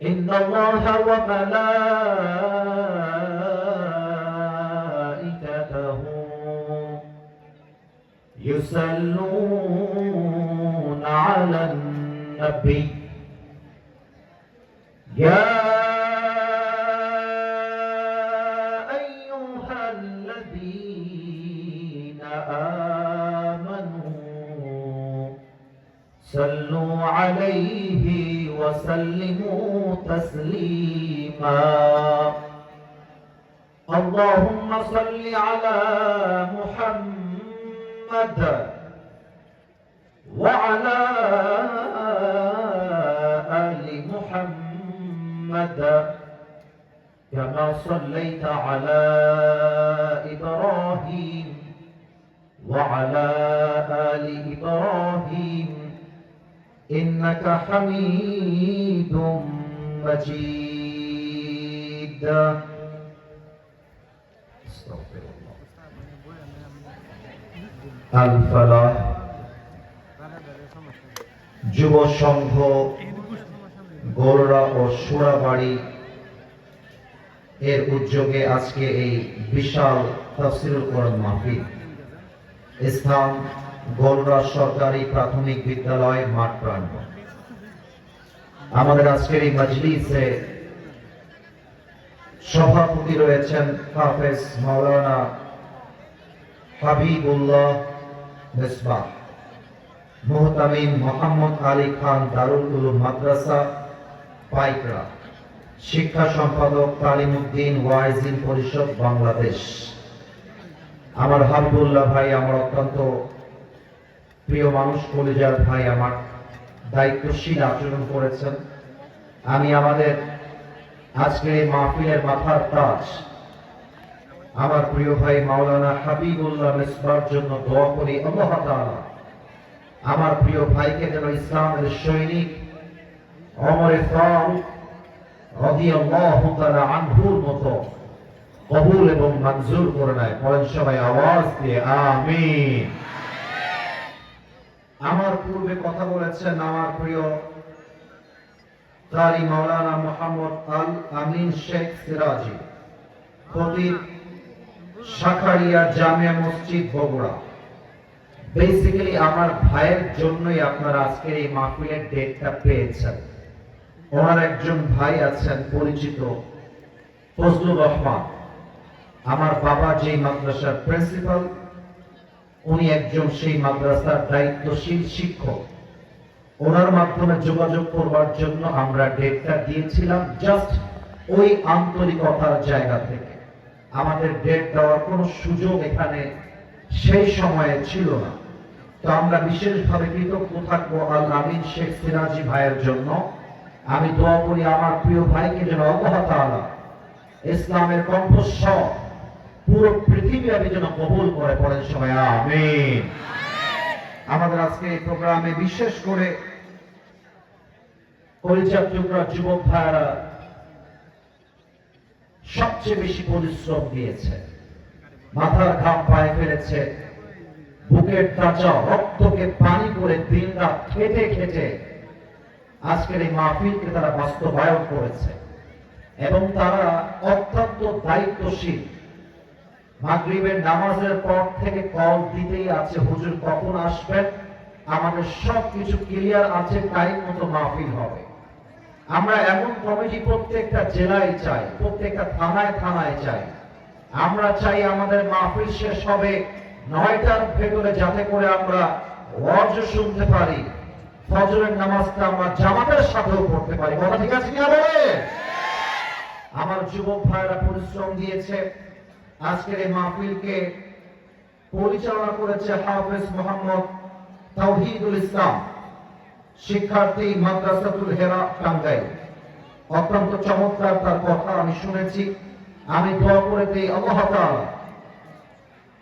إن الله وملائكته يصلون على النبي يا أيها الذين آمنوا صلوا عليه وسلموا تسليما اللهم صل على محمد وعلى آل محمد كما صليت على إبراهيم وعلى آل إبراهيم إنك حميد مجيد استغفر الله الفلاح যুব সংঘ গোররা ও সুরাবাড়ি এর উদ্যোগে আজকে এই বিশাল তাফসীরুল কোরআন মাহফিল স্থান গোলরা সরকারি প্রাথমিক বিদ্যালয় মাঠ প্রাঙ্গণ। আমাদের আজকের এই মজলিসে সভাপতি রয়েছেন হাফেজ মাওলানা হাবিবুল্লাহ মিসবাহ, মুহতামিম মোহাম্মদ আলী খান দারুল উলুম মাদ্রাসা পাইকরা, শিক্ষা সম্পাদক তালিমউদ্দিন ওয়াইজিন পরিষদ বাংলাদেশ। আমার হাবিবুল্লাহ ভাই আমার অত্যন্ত প্রিয় মানুষ, কলিজার ভাই, আমার দায়িত্বশীল আচরণ করেছেন। আমি আমাদের আজকের এই মাহফিলের মাথার তাজ আমার প্রিয় ভাই মাওলানা হাবিবুল্লাহ মিসবার জন্য দোয়া করি আল্লাহ তাআলা আমার প্রিয় ভাইকে যেন ইসলামের সৈনিক ওমর ফারুক রাদিয়াল্লাহু তাআলা আনহুর মতো কবুল এবং মঞ্জুর করে নেয়। পড়েন সবাই আওয়াজ দিয়ে আমিন। আমার পূর্বে কথা বলেছেন আমার প্রিয় কারি মাওলানা মোহাম্মদ আল আমিন শেখ সিরাজি, খতিব শাখারিয়া জামিয়া মসজিদ বগুড়া। বেসিক্যালি আমার ভাইয়ের জন্যই আপনারা আজকের এই মাহফিলের ডেটটা পেয়েছেন। ওনার একজন ভাই আছেন পরিচিত ফজলুর রহমান, আমার বাবা যেই মাদ্রাসার প্রিন্সিপাল, উনি একজন সেই মাদ্রাসার দায়িত্বশীল শিক্ষক। ওনার মাধ্যমে যোগাযোগ করবার জন্য আমরা ডেটটা দিয়েছিলাম, জাস্ট ওই আন্তরিকতার জায়গা থেকে। আমাদের ডেট দেওয়ার কোনো সুযোগ এখানে সেই সময়ে ছিল না। তো আমরা বিশেষভাবে কৃতজ্ঞ থাকবো আল আমিন শেখ সিরাজি ভাইয়ের জন্য। আমি দোয়া করি আমার প্রিয় ভাইকে যেন আল্লাহ তাআলা ইসলামের কণ্ঠস্বর পুরো পৃথিবীব্যাপী যেন কবুল করে। পড়েন সবাই আমিন। আমাদের আজকে এই প্রোগ্রামে বিশেষ করে কলিজার টুকরা যুবক ভাইরা সবচেয়ে বেশি পরিশ্রম দিয়েছে, মাথার ঘাম পায়ে ফেলেছে, বুকের তাজা রক্তকে পানি করে দিন রাত খেটে খেটে আজকের এই মাহফিলকে তারা বাস্তবায়ন করেছে এবং তারা অত্যন্ত দায়িত্বশীল। মাগরিবের নামাজের পর থেকে কল দিতেই আছে, হুজুর কখন আসবেন, আমাদের সবকিছু ক্লিয়ার আছে, টাইম মতো মাহফিল হবে। আমরা এমন কমিটি প্রত্যেকটা জেলায় চাই, প্রত্যেকটা থানায় থানায় চাই। আমরা চাই আমাদের মাহফিল শেষ হবে 9টার ভেতরে, যাতে করে আমরা ওয়াজ শুনতে পারি, ফজরের নামাজটা আমরা জামাতের সাথেও পড়তে পারি। কথা ঠিক আছে কিনা বলে? আমার যুবক ভাইরা পরিশ্রম দিয়েছে। আজকের এই মাহফিলকে পরিচালনা করেছে হাফেজ মোহাম্মদ তাওহীদুল ইসলাম, শিক্ষার্থী মাদ্রাসাতুল হেরা টাঙ্গাইল। অত্যন্ত চমৎকার তার কথা আমি শুনেছি। আমি দোয়া করে দিই আল্লাহ তাআলা,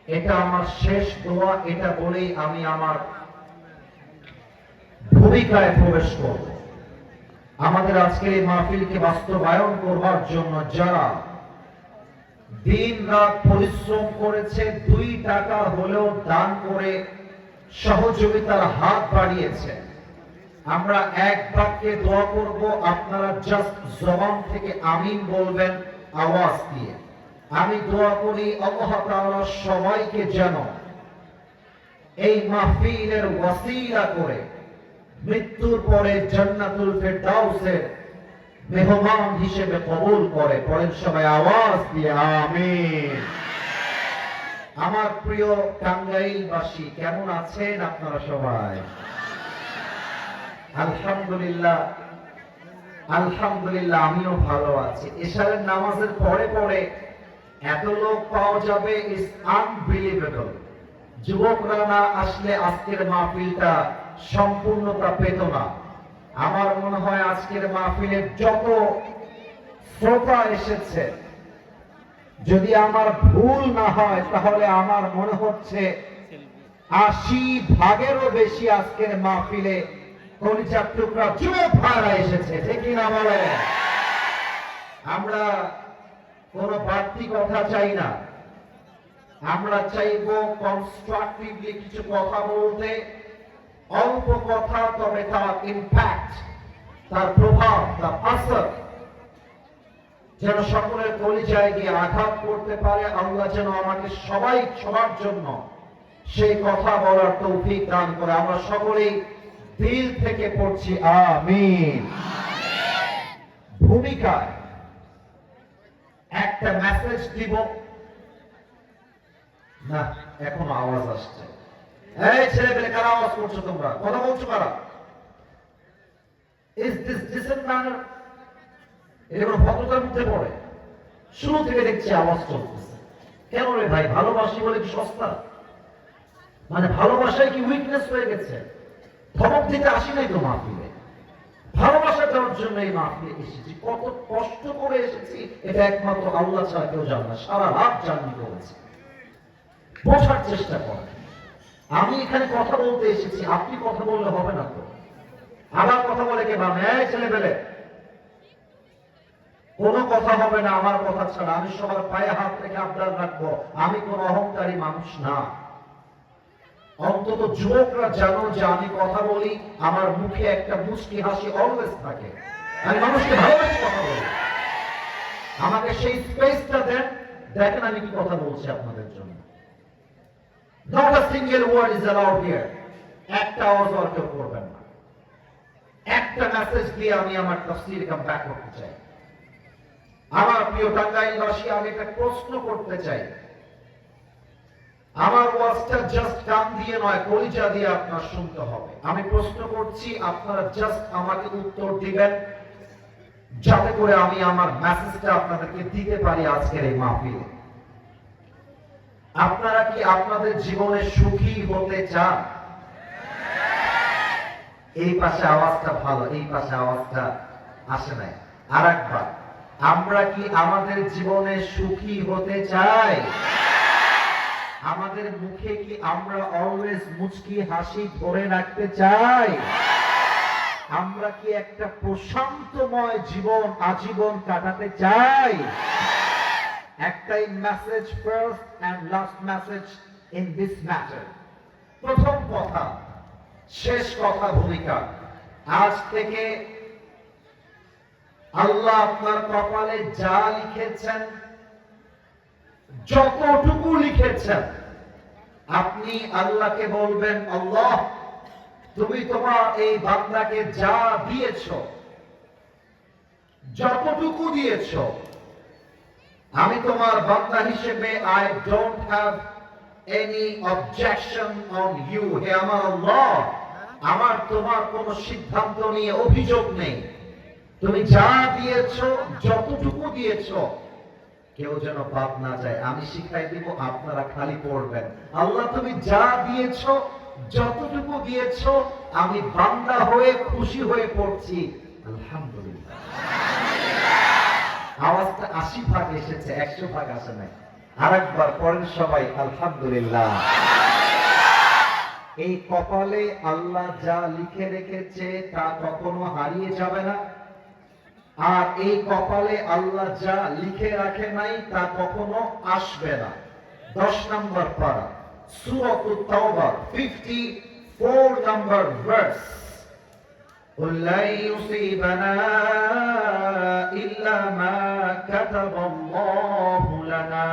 এটা আমার শেষ দোয়া, এটা বলেই আমি আমার ভূমিকায় প্রবেশ করব। আমাদের আজকের এই মাহফিলকে বাস্তবায়ন করবার জন্য যারা দিন রাত পরিশ্রম করেছে, 2 টাকা হলেও দান করে সহযোগিতার হাত বাড়িয়েছে, আমরা এক বাক্যে দোয়া করব, আপনারা জাস্ট জবান থেকে আমিন বলবেন আওয়াজ দিয়ে। আমি দোয়া করি আল্লাহ তাআলা সবাইকে যেন এই মাহফিলের ওয়াসিলা করে মৃত্যুর পরে জান্নাতুল ফেরদাউসের মেহমান হিসেবে কবুল করে। পড়েন সবাই আওয়াজ দিয়ে আমিন। আমার প্রিয় টাঙ্গাইলবাসী, কেমন আছেন আপনারা সবাই? আলহামদুলিল্লাহ, আলহামদুলিল্লাহ, আমিও ভালো আছি। এশারের নামাজের পরে পরে এত লোক পাওয়া যাবে, ইজ আনবিলিভেবল। যুবকরা না আসলে আজকের মাহফিলটা সম্পূর্ণতা পেত না। আমার মনে হয় আজকের মাহফিলে যত শ্রোতা এসেছে, যদি আমার ভুল না হয় তাহলে আমার মনে হচ্ছে 80% বেশি আজকের মাহফিলে কলিজার টুকরা যুবক ভাইরা এসেছে, ঠিক কিনা বলে? আমরা কোন বাড়তি কথা চাই না, আমরা চাইব কনস্ট্রাকটিভলি কিছু কথা বলতে। অল্প কথা, তবে তার ইম্প্যাক্ট, তার প্রভাব, তার আসর যেন সকলের কলিজায় গিয়ে আঘাত করতে পারে। আল্লাহ যেন আমাকে সবার জন্য সেই কথা বলার তৌফিক দান করে। আমরা সকলেই দিল থেকে পড়ছি আমিন। ভূমিকায় একটা মেসেজ দিব না, এখন আওয়াজ আসছে। এই ছেলেপেলে, কারা আওয়াজ করছো? তোমরা কথা বলছো কারা? Is this dissent manner? এটা কোনো ভদ্রতার মধ্যে পড়ে? শুরু থেকে দেখছি আওয়াজ চলতেছে। কেন রে ভাই? ভালোবাসি বলে কি সস্তা? মানে ভালোবাসায় কি উইকনেস হয়ে গেছে? ধমক দিতে আসি নাই তো মাহফিলে, ভালোবাসা দেওয়ার জন্য এই মাহফিলে এসেছি। কত কষ্ট করে এসেছি এটা একমাত্র আল্লাহ ছাড়া কেউ জানে না। সারা রাত জার্নি করেছি। বোঝার চেষ্টা করেন, আমি এখানে কথা বলতে এসেছি, আপনি কথা বললে হবে না তো। আবার কথা বলে কে বা ছেলে পেলে? কোনো কথা হবে না আমার কথা ছাড়া। আমি সবার পায়ে হাত রেখে আবদার রাখবো, আমি কোন অহংকারী মানুষ না। অন্তত যুবকরা জানো যে আমি কথা বলি, আমার মুখে একটা মুচকি হাসি অলওয়েজ থাকে। আমি মানুষকে ভালোবেসে কথা বলি। আমাকে সেই স্পেসটা দেন, দেখেন আমি কি কথা বলছি আপনাদের জন্য। Not a single word is allowed here. একটা আওয়াজ আর কেউ করবেন না। একটা মেসেজ দিয়ে আমি আমার তাফসীর কাম ব্যাক করতে চাই। আমার প্রিয় টাঙ্গাইলবাসী, আমি একটা প্রশ্ন করতে চাই। আমার ওয়াজটা জাস্ট কান দিয়ে নয়, কলিজা দিয়ে আপনার শুনতে হবে। আমি প্রশ্ন করছি, আপনারা জাস্ট আমাকে উত্তর দিবেন, যাতে করে আমি আমার মেসেজটা আপনাদেরকে দিতে পারি আজকের এই মাহফিলে। আপনারা কি আপনাদের জীবনে সুখী হতে চান? এই পাশে আওয়াজটা ভালো, এই পাশে আওয়াজটা আসে নাই। আর একবার, আমরা কি আমাদের জীবনে সুখী হতে চাই? আমাদের মুখে কি আমরা অলওয়েজ মুচকি হাসি ধরে রাখতে চাই? আমরা কি একটা প্রশান্তময় জীবন আজীবন কাটাতে চাই? একটাই message, first and last message in this matter. প্রথম কথা, শেষ কথা, ভূমিকা। আজ থেকে আল্লাহ আপনার কপালে যা লিখেছেন, যতটুকু লিখেছেন, আপনি আল্লাহকে বলবেন, আল্লাহ তুমি তোমার এই বান্দাকে যা দিয়েছো, যতটুকু দিয়েছো, আমি তোমার বান্দা হিসেবে I don't have any objection on you. হে আমার আল্লাহ, আমার তোমার কোন সিদ্ধান্ত নিয়ে অভিযোগ নেই। তুমি যা দিয়েছো, যতটুকু দিয়েছো, কেউ যেন বাদ না যায়। আমি শিখাই দিব, আপনারা খালি পড়বেন, আল্লাহ তুমি যা দিয়েছো, যতটুকু দিয়েছো, আমি বান্দা হয়ে খুশি হয়ে পড়ছি আলহামদুলিল্লাহ। আওয়াজটা 80% এসেছে, 100% আসে নাই। আরেকবার পড়েন সবাই আলহামদুলিল্লাহ। এই কপালে আল্লাহ যা লিখে রেখেছে তা কখনো হারিয়ে যাবে না। আর এই কপালে আল্লাহ যা লিখে রাখে নাই তা কখনো আসবে না। 10 নম্বর পারা, সূরাতুত তাওবা 54 নম্বর verse. قل لن يصيبنا إلا ما كتب الله لنا.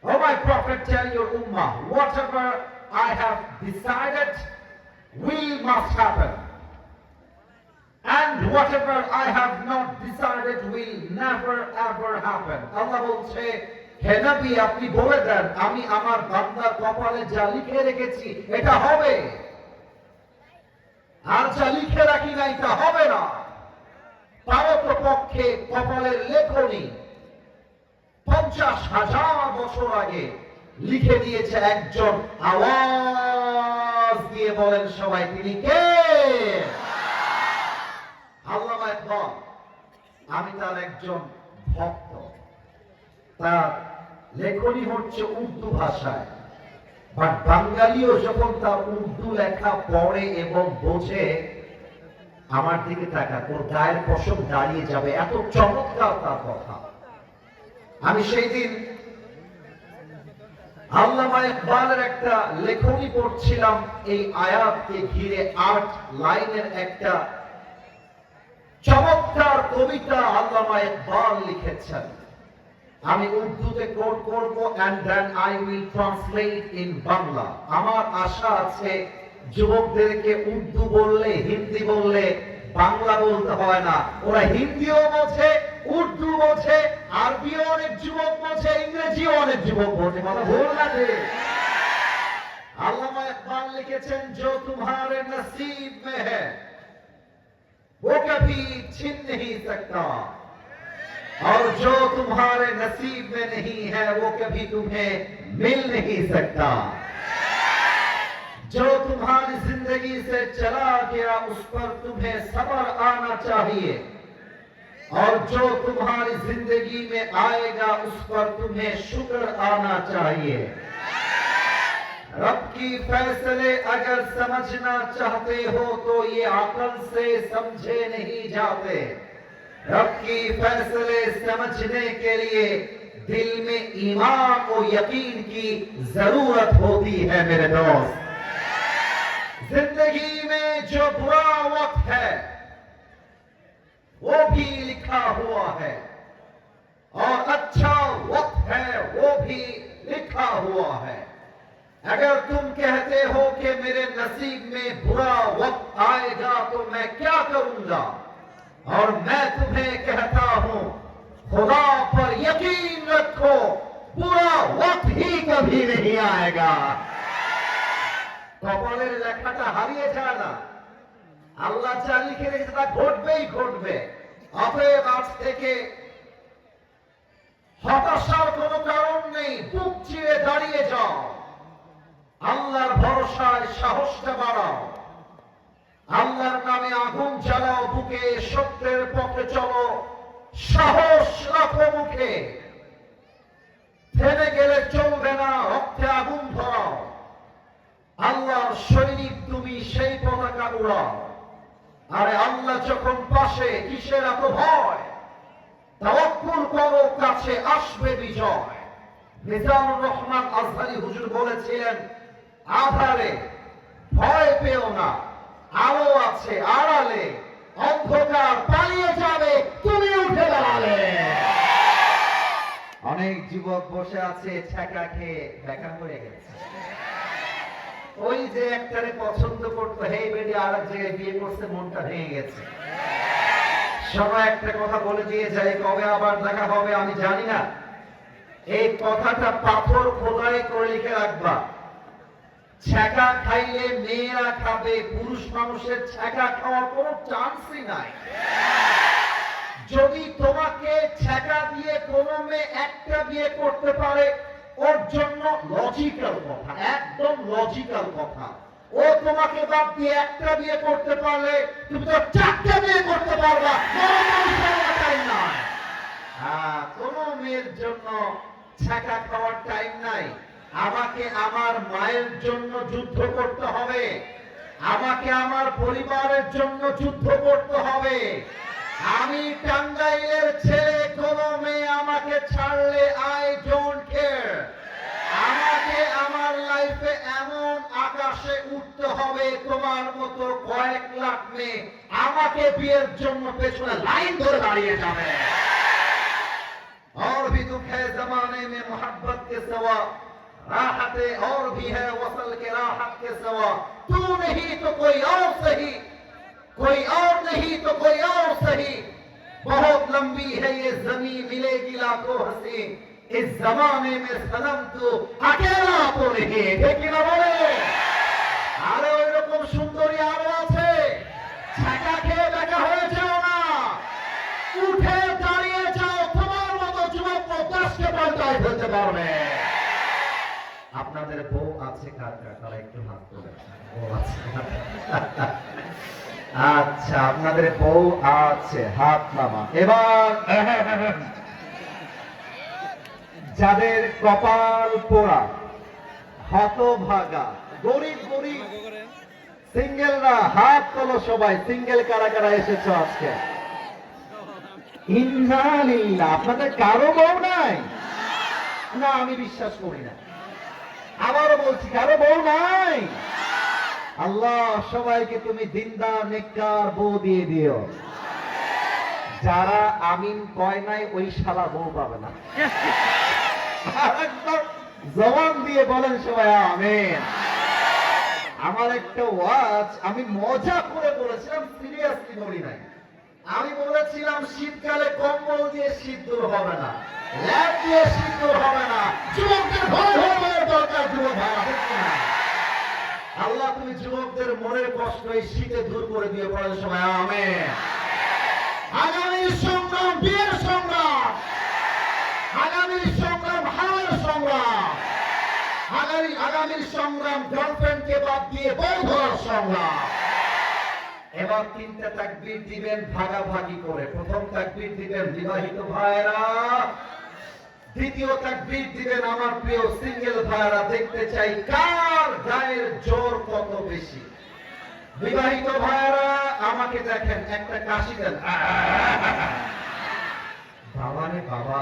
Oh my Prophet, tell your ummah, whatever I have decided will must happen, and whatever I have not decided will never ever happen. Allah বলছে, হে নবী আপনি বলে দেন আমি আমার বান্দার কপালে যা লিখে রেখেছি এটা হবে, আর যা লিখে রাখি নাই তা হবে না। পারতপক্ষে কপালের লেখনী 50,000 বছর আগে লিখে দিয়েছে একজন। আওয়াজ দিয়ে বলেন সবাই, তিনি কে? আল্লামা ইকবাল। আমি তার একজন ভক্ত। তার লেখনী হচ্ছে উর্দু ভাষায়, বাট বাঙালিও যখন তার উর্দু লেখা পড়ে এবং বোঝে, আমার দিকে তাকা, তোর গায়ের পশম দাঁড়িয়ে যাবে, এত চমৎকার তার কথা। আমি সেই দিন আল্লামা ইকবালের একটা লেখনী পড়ছিলাম, এই আয়াতকে ঘিরে 8 লাইনের একটা চমৎকার কবিতা আল্লামা ইকবাল লিখেছেন। আমি উর্দুতে কোট করব and then I will translate in Bangla. আমার আশা আছে যুবকদেরকে উর্দু বললে, হিন্দি বললে বাংলা বলতে হয় না, ওরা হিন্দিও বোঝে, উর্দু বোঝে, আরবিও অনেক যুবক বোঝে, ইংরেজিও অনেক যুবক বোঝে। কথা ভুল না যে? আল্লামা ইকবাল লিখেছেন, जो तुम्हारे नसीब में है वो कभी छिन नहीं सकता, और जो तुम्हारे नसीब में नहीं है वो कभी तुम्हें मिल नहीं सकता। जो तुम्हारी जिंदगी से चला गया उस पर तुम्हें सब्र आना चाहिए, और जो तुम्हारी जिंदगी में आएगा उस पर तुम्हें शुक्र आना चाहिए। रब की फैसले अगर समझना चाहते हो तो ये अकल से समझे नहीं जाते। रब की फैसले समझने के लिए दिल में ईमान और यकीन की जरूरत होती है मेरे दोस्त। जिंदगी में जो बुरा वक्त है वो भी लिखा हुआ है, और अच्छा वक्त है वो भी लिखा हुआ है। अगर तुम कहते हो कि मेरे नसीब में बुरा वक्त आएगा तो मैं क्या करूंगा, और मैं तुम्हें कहता हूं खुदा पर यकीन रखो, बुरा वक्त ही कभी नहीं आएगा। কপালের লেখাটা হারিয়ে যায় না, আল্লাহ যা লিখে রেখেছে তা ঘটবেই ঘটবে। অতএব আজ থেকে হতাশার কোনো কারণ নেই, বুক চিরে দাঁড়িয়ে যাও, আল্লাহর ভরসায় সাহসটা বাড়াও, আল্লাহর নামে আগুন জ্বালাও বুকে, সত্যের পথে চলো, সাহস রাখো মুখে, থেমে গেলে চলবে না, রক্তে আগুন ধরাও, আল্লাহর সৈনিক তুমি, সেই পতাকা উড়াও। আরে আল্লাহ যখন পাশে, কিসের এত ভয়? তাওয়াক্কুল করো, কাছে আসবে বিজয়। মিজানুর রহমান আজহারি হুজুর বলেছিলেন, আধারে ভয় পেও না, আলো আছে আড়ালে, অন্ধকার পালিয়ে যাবে তুমি উঠে দাঁড়ালে। অনেক যুবক বসে আছে ছ্যাঁকা খেয়ে, দেখা হয়ে গেছে। ওই যে একটারে পছন্দ করতো, হে বেডি আর এক জায়গায় বিয়ে করছে, মনটা ভেঙে গেছে। সবাই একটা কথা বলে দিয়ে যায়, কবে আবার দেখা হবে আমি জানি না। এই কথাটা পাথর খোদাই করে লিখে রাখবা। ছ্যাঁকা খাইলে মেয়েরা খাবে, পুরুষ মানুষের ছ্যাঁকা খাওয়ার কোনো চান্সই নাই। যদি তোমাকে ছ্যাঁকা দিয়ে কোনো মেয়ে একটা বিয়ে করতে পারে, ওর জন্য লজিক্যাল কথা, একদম লজিক্যাল কথা। ও তোমাকে বাদ দিয়ে একটা বিয়ে করতে পারলে তুমি তো 4টে বিয়ে করতে পারবা। কোনো মেয়ের জন্য ছ্যাঁকা খাওয়ার টাইম নাই। আমাকে আমার মায়ের জন্য যুদ্ধ করতে হবে, আমাকে আমার পরিবারের জন্য যুদ্ধ করতে হবে। আমি টাঙ্গাইলের ছেলে, কোন মেয়ে আমাকে ছাড়লে আই ডোন্ট কেয়ার। আমাকে আমার লাইফে এমন আকাশে উঠতে হবে তোমার মতো কয়েক লাখ মেয়ে আমাকে বিয়ের জন্য পেছনে লাইন ধরে দাঁড়িয়ে যাবে। और भी दुख है जमाने में मोहब्बत के सिवा, राहते और भी है वसल के राहत के सिवा, तू नहीं तो कोई और सही, कोई और नहीं तो कोई और सही, बहुत लंबी है ये जमीन मिलेगी लाखों हंसी, इस जमाने में सनम तू अकेला तो नहीं। देखी ना बोले আরে ওই রকম সুন্দরী আরো আছে, ছাকা খেয়ে দেখা হয়ে যাও না, উঠে দাঁড়িয়ে যাও, তোমার মতো যুবক 10কে পাল্টায় ফেলতে পারবে। আপনাদের বউ আছে কার কার, তারা একটু হাত তোলেন। বউ আছে? আচ্ছা, আপনাদের বউ আছে, হাত নামা। এবার যাদের কপাল পোড়া, হতভাগা, গরিব গরিব সিঙ্গেলরা হাত তোলো সবাই। সিঙ্গেল কারা কারা এসেছো আজকে? ইন্নালিল্লাহ। আপনাদের কারো বউ নাই? না, আমি বিশ্বাস করি না। আবারও বলছি, কারো বউ নাই? আল্লাহ সবাইকে তুমি দিনদার নেককার বউ দিয়ে দিও। যারা আমিন কয় নাই ওই শালা বউ পাবে না। আরেকবার জবান দিয়ে বলেন সবাই আমিন। আমার একটা ওয়াজ আমি মজা করে বলেছিলাম, সিরিয়াসলি বলি নাই। আমি বলেছিলাম শীতকালে কম্বল দিয়ে শীত দূর হবে না, ল্যাপ দিয়ে শীত দূর হবে না, যুবকদের ভয় হওয়ার দরকার। যুবক ভাইরা দেখছি না, আল্লাহ তুমি যুবকদের মনের কষ্ট এই শীতে দূর করে দিয়ে পড়েন সবাই আমিন। আগামীর সংগ্রাম বিয়ের সংগ্রাম, আগামীর সংগ্রাম হারের সংগ্রাম, আগামীর সংগ্রাম গার্লফ্রেন্ডকে বাদ দিয়ে বউ ধরার সংগ্রাম। এবার 3টা তাকবীর দিবেন ভাগাভাগি করে। প্রথম তাকবীর দিবেন বিবাহিত ভাইরা, দ্বিতীয় তাকবীর দিবেন আমার প্রিয় সিঙ্গেল ভাইরা। দেখতে চাই কার গায়ের জোর কত বেশি। বিবাহিত ভাইরা আমাকে দেখেন, একটা কাশি দেন। বাবা রে বাবা।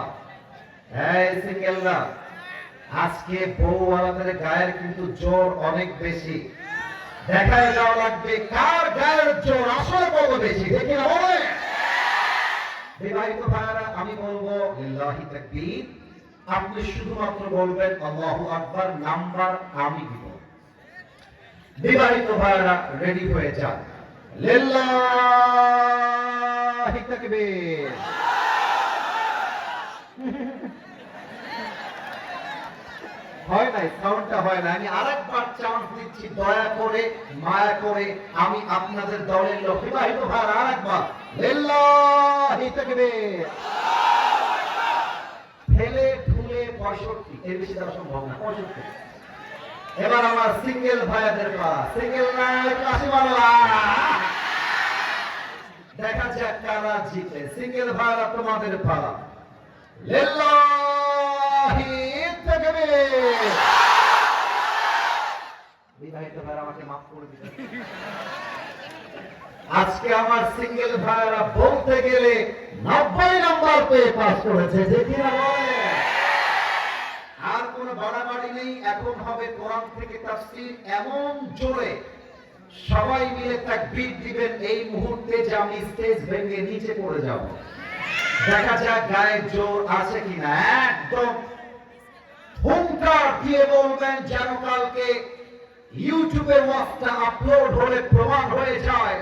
এই সিঙ্গেলরা, আজকে বউওয়ালাদের গায়ের কিন্তু জোর অনেক বেশি। দেখায় যাওয়া লাগবে কার গায়ের জোর আসলে কত বেশি। দেখি না বলে বিবাহিত ভাইরা, আমি বলবো লিল্লাহি তাকবীর, আপনি শুধুমাত্র বলবেন আল্লাহু আকবার, নাম্বার আমি দিব। বিবাহিত ভাইরা রেডি হয়ে যান। লিল্লাহি তাকবীর। হয় নাই, সাউন্ডটা হয় না। আমি আরেকবার চান্স দিচ্ছি, দয়া করে মায়া করে। আমি আপনাদের দলের লোক। বিবাহিত ভাইরা আরেকবার লিল্লাহি তাকবীর। ফেলে ঠুলে 65, এর বেশি দেওয়া সম্ভব না, 65। এবার আমার সিঙ্গেল ভাইয়াদের পালা। সিঙ্গেল নাই কাশি মারলা, দেখা যাক কারা জিতে। সিঙ্গেল ভাইরা তোমাদের পালা। লিল্লাহি তাকবীর। বিবাহিত ভাইরা আমাকে মাফ করে দিবেন। আজকে আমার সিঙ্গেল ভাইরা বলতে গেলে 90 নাম্বার পেয়ে পাস করেছে। যে কিনা বলে আর কোনো বাড়াবাড়ি নেই। এখন হবে কোরআন থেকে তাফসীর এমন জোরে সবাই মিলে তাকবীর দিবেন এই মুহূর্তে যে আমি স্টেজ ভেঙে নিচে পড়ে যাব। দেখা যাক গায়ের জোর আছে কিনা। একদম হুঙ্কার দিয়ে বলবেন যেন কালকে ইউটিউবে ওয়াজটা আপলোড হলে প্রমাণ হয়ে যায়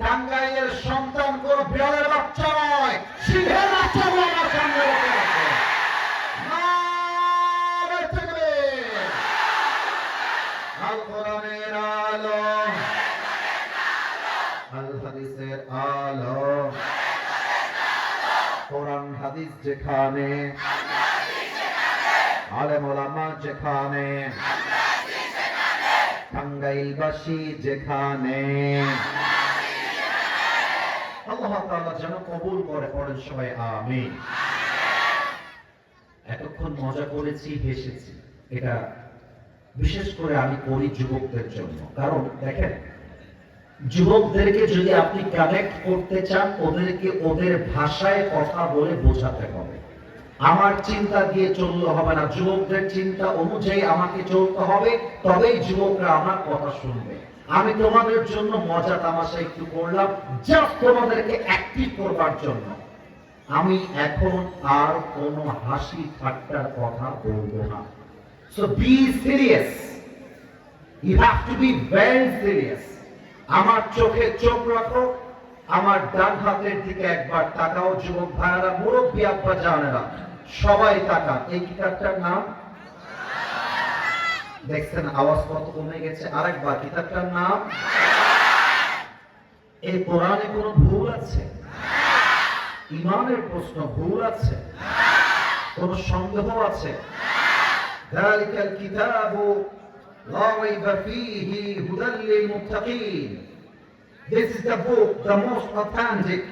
টাঙ্গাইলের সন্তান কোন বিড়ালের বাচ্চা নয়, সিংহের বাচ্চা আমার সামনে বসে আছে। আল কোরআনের আলো, আল হাদিসের আলো, কোরআন হাদিস যেখানে, আলেম ওলামা যেখানে, টাঙ্গাইলবাসী যেখানে, আল্লাহ তাআলা যেন কবুল করে। পড়েন সবাই আমিন। এতক্ষণ মজা করেছি, হেসেছি। এটা বিশেষ করে আমি করি যুবকদের জন্য। কারণ দেখেন, যুবকদেরকে যদি আপনি কানেক্ট করতে চান, ওদেরকে ওদের ভাষায় কথা বলে বোঝাতে হবে। আমার চিন্তা দিয়ে চললে হবে না, যুবকদের চিন্তা অনুযায়ী আমাকে চলতে হবে, তবেই যুবকরা আমার কথা শুনবে। আমি তোমাদের জন্য মজা তামাশা একটু করলাম, জাস্ট তোমাদেরকে অ্যাক্টিভ করবার জন্য। আমি এখন আর কোনো হাসি ঠাট্টার কথা বলবো না। So be serious, you have to be very serious. আমার চোখে চোখ রাখো, আমার ডান হাতের দিকে একবার তাকাও যুবক ভাইয়েরা, মুরব্বী আব্বা জানেরা, সবাই তাকান। এই কিতাবটার নাম দেখছেন, আওয়াজ কত কমে গেছে। আরেকবার, কিতাবটার নাম। এই কোরআনে কোনো ভুল আছে? ইমানের প্রশ্ন ভুল আছে? কোন সন্দেহ আছে? যালিকাল কিতাবু লা রাইবা ফীহি হুদাল লিল মুত্তাকিন। This is the book, the most authentic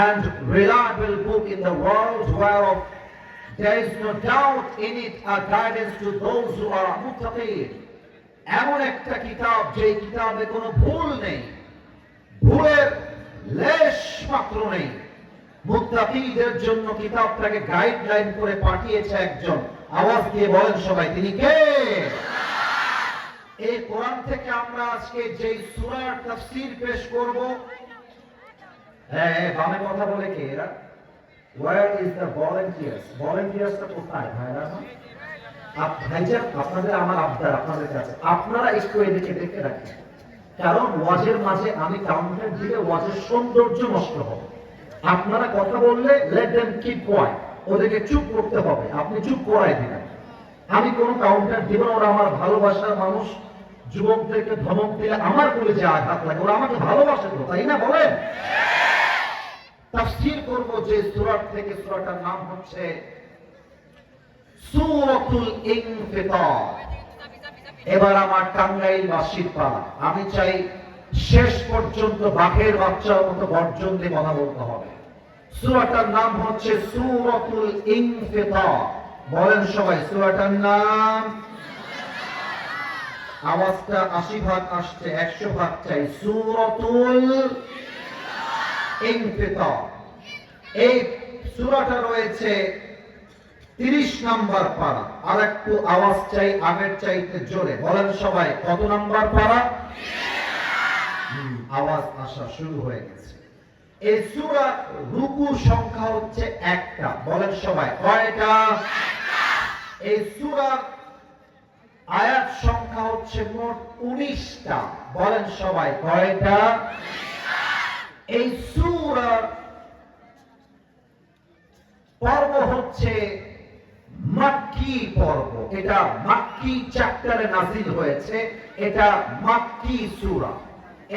and reliable book in the world, whereof there is no doubt in it, a guidance to those who are muttaqin. এমন একটা কিতাব যে কিতাবে কোনো ভুল নেই, ভুলের লেশ মাত্র নেই। মুত্তাকিদের জন্য কিতাবটাকে গাইডলাইন করে পাঠিয়েছে একজন। আওয়াজ দিয়ে বলেন সবাই, তিনি কে? এই কোরআন থেকে আমরা আজকে যে সূরার তাফসীর পেশ করব, হ্যাঁ বামে কথা বলে কে এরা? Where is the volunteers? Volunteersটা কোথায় ভাইরা? ভাইজান, আপনাদের আমার আবদার আপনাদের কাছে, আপনারা একটু এদিকে দেখে রাখেন, কারণ ওয়াজের মাঝে আমি কাউন্টার দিলে ওয়াজের সৌন্দর্য নষ্ট হবে। আপনারা কথা বললে লেট দেম কিপ কোয়াইট, ওদেরকে চুপ করতে হবে, আপনি চুপ করাই দিবেন। আমি কোনো কাউন্টার দিব না, ওরা আমার ভালোবাসার মানুষ। যুবকদেরকে ধমক দিলে আমার কলেজে আঘাত লাগে, ওরা আমাকে ভালোবাসে তো, তাই না বলেন? তাফসীর করব যে সূরার থেকে, সূরাটার নাম হচ্ছে সূরাতুল ইনফিতার। এবার আমার টাঙ্গাইল বাসীর পালা, আমি চাই শেষ পর্যন্ত বাঘের বাচ্চার মতো গর্জন দিয়ে কথা বলতে হবে। সূরাটার নাম হচ্ছে সূরাতুল ইনফিতার। বলেন সবাই সূরাটার নাম। আওয়াজটা ৮০ ভাগ আসছে, ১০০ ভাগ চাই। সূরাতুল ইনফিতার। এই সূরাটা রয়েছে ৩০ নাম্বার পারা। আর একটু আওয়াজ চাই আগের চাইতে জোরে, বলেন সবাই কত নাম্বার পারা? আওয়াজ আসা শুরু হয়ে গেছে। এই সূরা রুকু সংখ্যা হচ্ছে একটা, বলেন সবাই কয়টা? এই সূরার আয়াত সংখ্যা হচ্ছে মোট ১৯টা, বলেন সবাই কয়টা? এই সূরার পর্ব হচ্ছে মাক্কি পর্ব। এটা মাক্কি চ্যাপ্টারে নাযিল হয়েছে, এটা মাক্কি সূরা।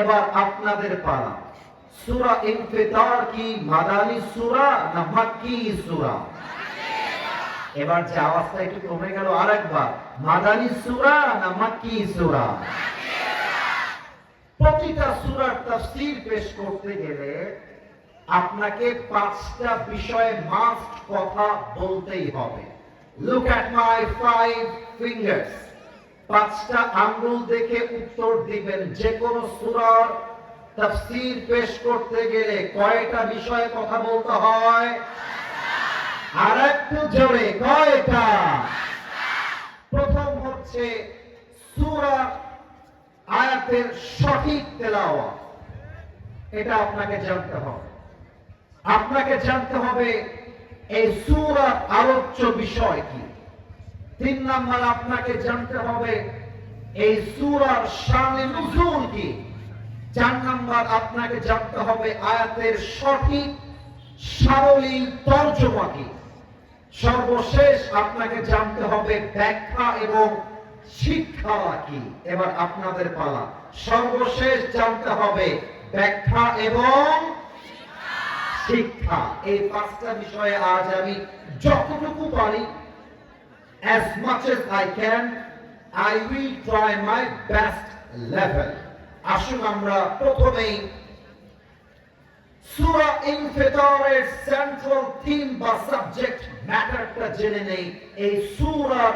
এবার আপনাদের পালা, সূরা ইনফিতার কি মাদানী সূরা না মাক্কি সূরা? এবার যে আওয়াজটা একটু কমে গেল, আরেকবার, মাদানী সূরা না মাক্কি সূরা? প্রতিটা সূরার তাফসীর পেশ করতে গেলে আপনাকে ৫টা বিষয়ে মাস্ট কথা বলতেই হবে। Look at my 5 fingers. ৫টা আঙ্গুল দেখে উত্তর দিবেন। যে কোন সূরার তাফসীর পেশ করতে গেলে কয়টা বিষয়ে কথা বলতে হয়? আর একটু জোরে, কয়টা? প্রথম হচ্ছে সূরা আয়াতের সঠিক তেলাওয়াত, এটা আপনাকে জানতে হবে। আপনাকে জানতে হবে এই সূরার আলোচ্য বিষয় কি। ৩ নাম্বার, আপনাকে জানতে হবে এই সূরার শানে নুজুল কি। ৪ নাম্বার, আপনাকে জানতে হবে আয়াতের সঠিক সাবলীল তর্জমা কি। সর্বশেষ আপনাকে জানতে হবে ব্যাখ্যা এবং শিক্ষা কি। এবার আপনাদের পালা, সর্বশেষ জানতে হবে ব্যাখ্যা এবং শিক্ষা। এই ৫টা বিষয়ে আজ আমি যতটুকু পারি, as much as I can, I will try my best level. আসুন আমরা প্রথমেই সূরা ইনফিতারের সেন্ট্রাল থিম বা সাবজেক্ট ম্যাটারটা জেনে নেই। এই সূরার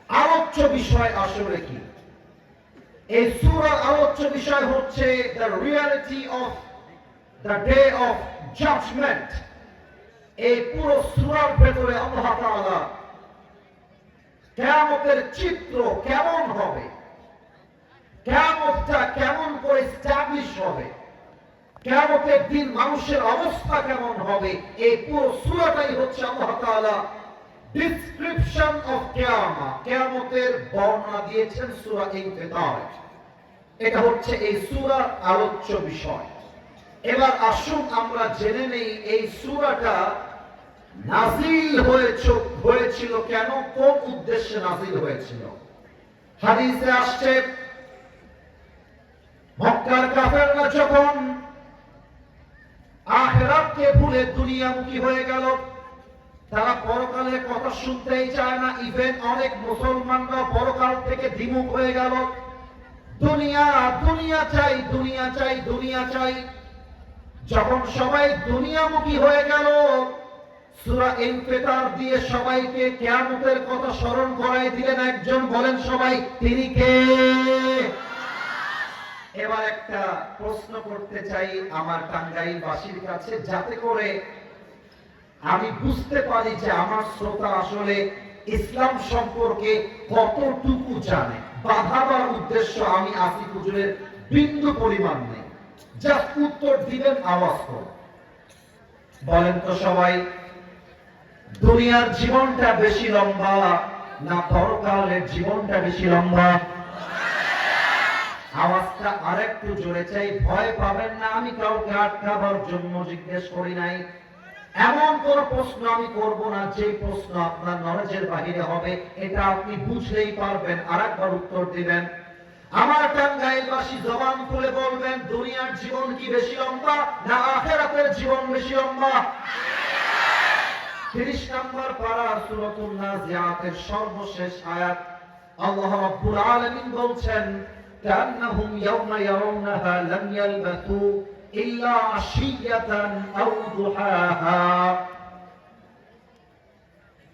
আলোচ্য বিষয় আসলে কি? এই সূরার আলোচ্য বিষয় হচ্ছে the reality of the day of judgment. এই পুরো সূরার ভেতরে আল্লাহ তাআলা কিয়ামতের চিত্র কেমন হবে, কিয়ামতটা কেমন করে এস্টাবলিশ হবে, কিয়ামতের দিন মানুষের অবস্থা কেমন হবে, এই পুরো সূরাটাই হচ্ছে আল্লাহ তাআলা ডিসক্রিপশন অফ কিয়ামা, কিয়ামতের বর্ণনা দিয়েছেন সূরা ইনফিতার। এটা হচ্ছে এই সূরার আলোচ্য বিষয়। এবার আসুন আমরা জেনে নেই এই সূরাটা নাযিল হয়েছিল কেন, কোন উদ্দেশ্যে নাযিল হয়েছিল। হাদিসে আসছে মক্কার কাফেররা যখন আখিরাতকে ভুলে দুনিয়ামুখী হয়ে গেল, তারা পরকালের কথা শুনতেই চায় না। ইভেন অনেক মুসলমানরা পরকাল থেকে দ্বিমুখ হয়ে গেল। দুনিয়া দুনিয়া চাই, দুনিয়া চাই, দুনিয়া চাই। যখন সবাই দুনিয়ামুখী হয়ে গেল, সূরা ইনফিতার দিয়ে সবাইকে কিয়ামতের কথা স্মরণ করাই দিলেন একজন। বলেন সবাই, তিনি কে? এবার একটা প্রশ্ন করতে চাই আমার টাঙ্গাইলবাসীর কাছে, যাতে করে আমি বুঝতে পারি যে আমার শ্রোতা আসলে ইসলাম সম্পর্কে কতটুকু জানে। বাধাবার উদ্দেশ্য আমি আসিফ হুজুরের বিন্দু পরিমাণ নেই, জাস্ট উত্তর দিবেন আওয়াজ করে। বলেন তো সবাই, দুনিয়ার জীবনটা বেশি লম্বা না পরকালের জীবনটা বেশি লম্বা? আওয়াজটা আরেকটু জোরে চাই, ভয় পাবেন না। আমি কাউকে আটকাবার জন্য জিজ্ঞেস করি নাই। এমন কোন প্রশ্ন আমি করব না যে প্রশ্ন আপনার নলেজের বাহিরে হবে। এটা আপনি বুঝলেই পারবেন, আরেকবার উত্তর দিবেন। আমার টাঙ্গাইলবাসী জবান খুলে বলবেন, দুনিয়ার জীবন কি বেশি লম্বা না আখিরাতের জীবন বেশি লম্বা? 30 নম্বর পারা সূরাতুন নাজিআতের সর্বশেষ আয়াত, আল্লাহ রাব্বুল আলামিন বলছেন, কান্নাহুম ইয়াওমা ইয়ারাউনাহা লাম ইয়ালবাথু ইল্লা আশিয়াতান আও দুহাহা।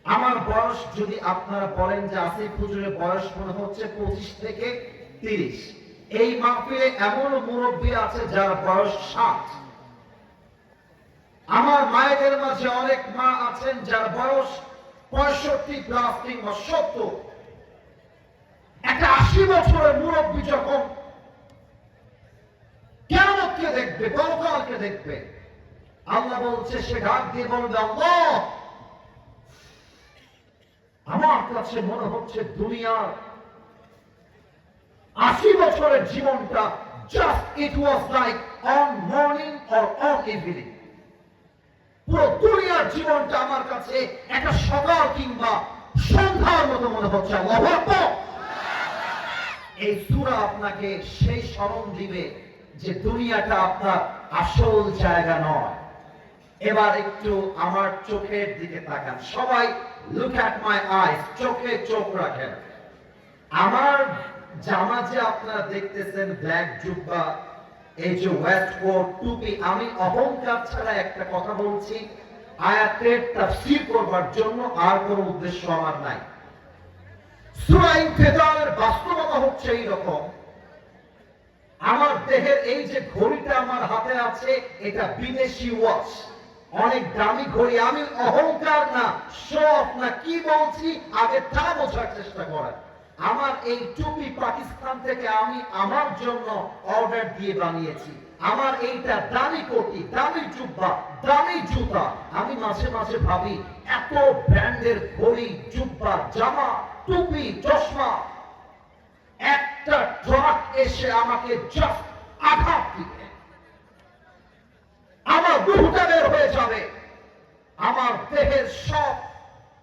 আমার বয়স যদি আপনারা বলেন যে আসিফ হুজুরের বয়স মনে হচ্ছে 25 থেকে 30, এই মাহফিলে এমন মুরব্বী আছে যার বয়স 60। আমার মায়েদের মাঝে অনেক মা আছেন যার বয়স 65 প্লাস কিংবা 70। একটা 80 বছরের মুরব্বী যখন কিয়ামতকে দেখবে, পরকালকে দেখবে, আল্লাহ বলছে, সে ডাক দিয়ে বলবে, আল্লাহ আমার কাছে মনে হচ্ছে দুনিয়ার 80 বছরের জীবনটা just it was like on morning or on evening. পুরো দুনিয়ার জীবনটা আমার কাছে একটা সকাল কিংবা সন্ধ্যার মতো মনে হচ্ছে। আল্লাহু আকবার। এই সূরা আপনাকে সেই স্মরণ দিবে যে দুনিয়াটা আপনার আসল জায়গা নয়। এবার একটু আমার চোখের দিকে তাকান সবাই, লুক অ্যাট মাই আইস, চোখে চোখ রাখেন। আমার জামা যে আপনারা দেখতেছেন, ব্ল্যাক জুব্বা, এই যে ওয়েস্ট কোট, টুপি, আমি অহংকার ছাড়া একটা কথা বলছি, আয়াতের তাফসীর করবার জন্য, আর কোনো উদ্দেশ্য আমার নাই। সূরা ইনফিতারের বাস্তবতা হচ্ছে এইরকম, আমার দেহের এই যে ঘড়িটা আমার হাতে আছে, এটা বিদেশি ওয়াচ, অনেক দামি ঘড়ি। আমি অহংকার না, শো অফ না, কি বলছি আগে তা বোঝার চেষ্টা করেন। আমার এই টুপি পাকিস্তান থেকে আমি আমার জন্য অর্ডার দিয়ে বানিয়েছি। আমার এইটা দামি কোটি, দামি জুব্বা, দামি জুতা। আমি মাঝে মাঝে ভাবি, এত ব্র্যান্ডের ঘড়ি, জুব্বা, জামা, টুপি, চশমা, একটা ট্রাক এসে আমাকে জাস্ট আঘাত দিবে, আমার রূহটা বের হয়ে যাবে, আমার দেহের সব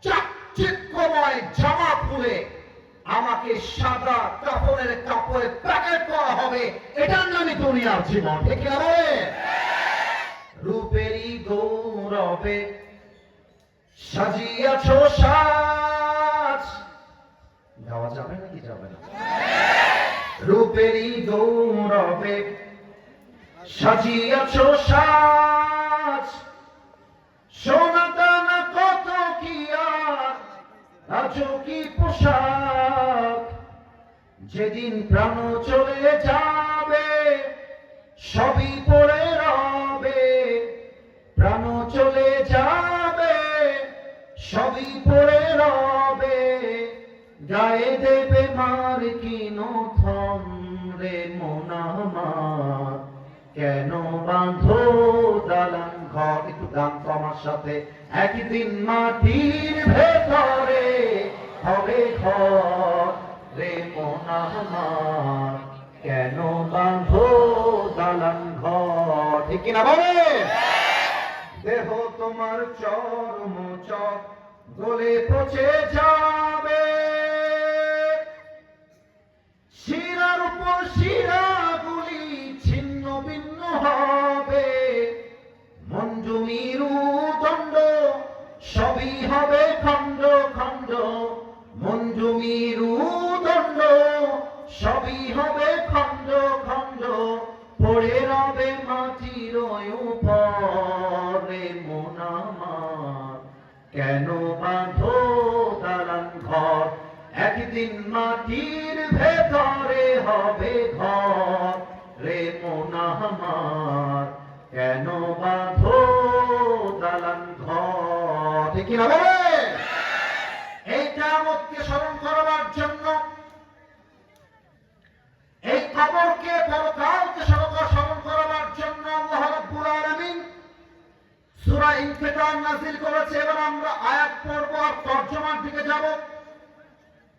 চাকচিক্যময় জামা খুলে আমাকে সাদা কাপড়ের কাপড়ে প্যাকেট করা হবে। এটার নামই দুনিয়ার জীবন, ঠিক না? রূপেরই গৌরবে সাজিয়াছ সাজ, গাওয়া যাবে নাকি যাবে না? রূপেরই গৌরবে সাজিয়াছ সাজ, সোনা দানা কত কি আর রাজকী পোশাক, যেদিন প্রাণ চলে যাবে সবই পড়ে রবে, প্রাণ চলে যাবে সবই পড়ে রবে, গায়ে দেবে মার কি নথন রে মন আমার, কেন বাঁধো দালান ঘর। একটু গান তো আমার সাথে। একদিন মাটির ভেতরে হবে ঘর রে মন আমার, কেন বাঁধো দালান ঘর। ঠিক কিনা বলে? দেহ তোমার চরম চর গলে পচে যাবে, শিরার উপর শিরাগুলি ছিন্ন ভিন্ন হবে, মঞ্জুমিরু দণ্ড সবই হবে খণ্ড খণ্ড, মঞ্জুমিরু দণ্ড সবই হবে খণ্ড খণ্ড, পড়ে রবে মাটির উপরে মন আমার, কেন বাঁধো দালান ঘর। একদিন মাটির ভেতরে হবে ঘর রে মন আমার, কেন বাঁধো দালান ঘর। ঠিক না বলে? এই কিয়ামতকে স্মরণ করবার জন্য, এই কবরকে পরকালকে স্মরণ করবার জন্য আল্লাহ রাব্বুল আলামিন সূরা ইনফিতার নাযিল করেছে। এবার আমরা আয়াত পড়ব আর তরজমার দিকে যাব।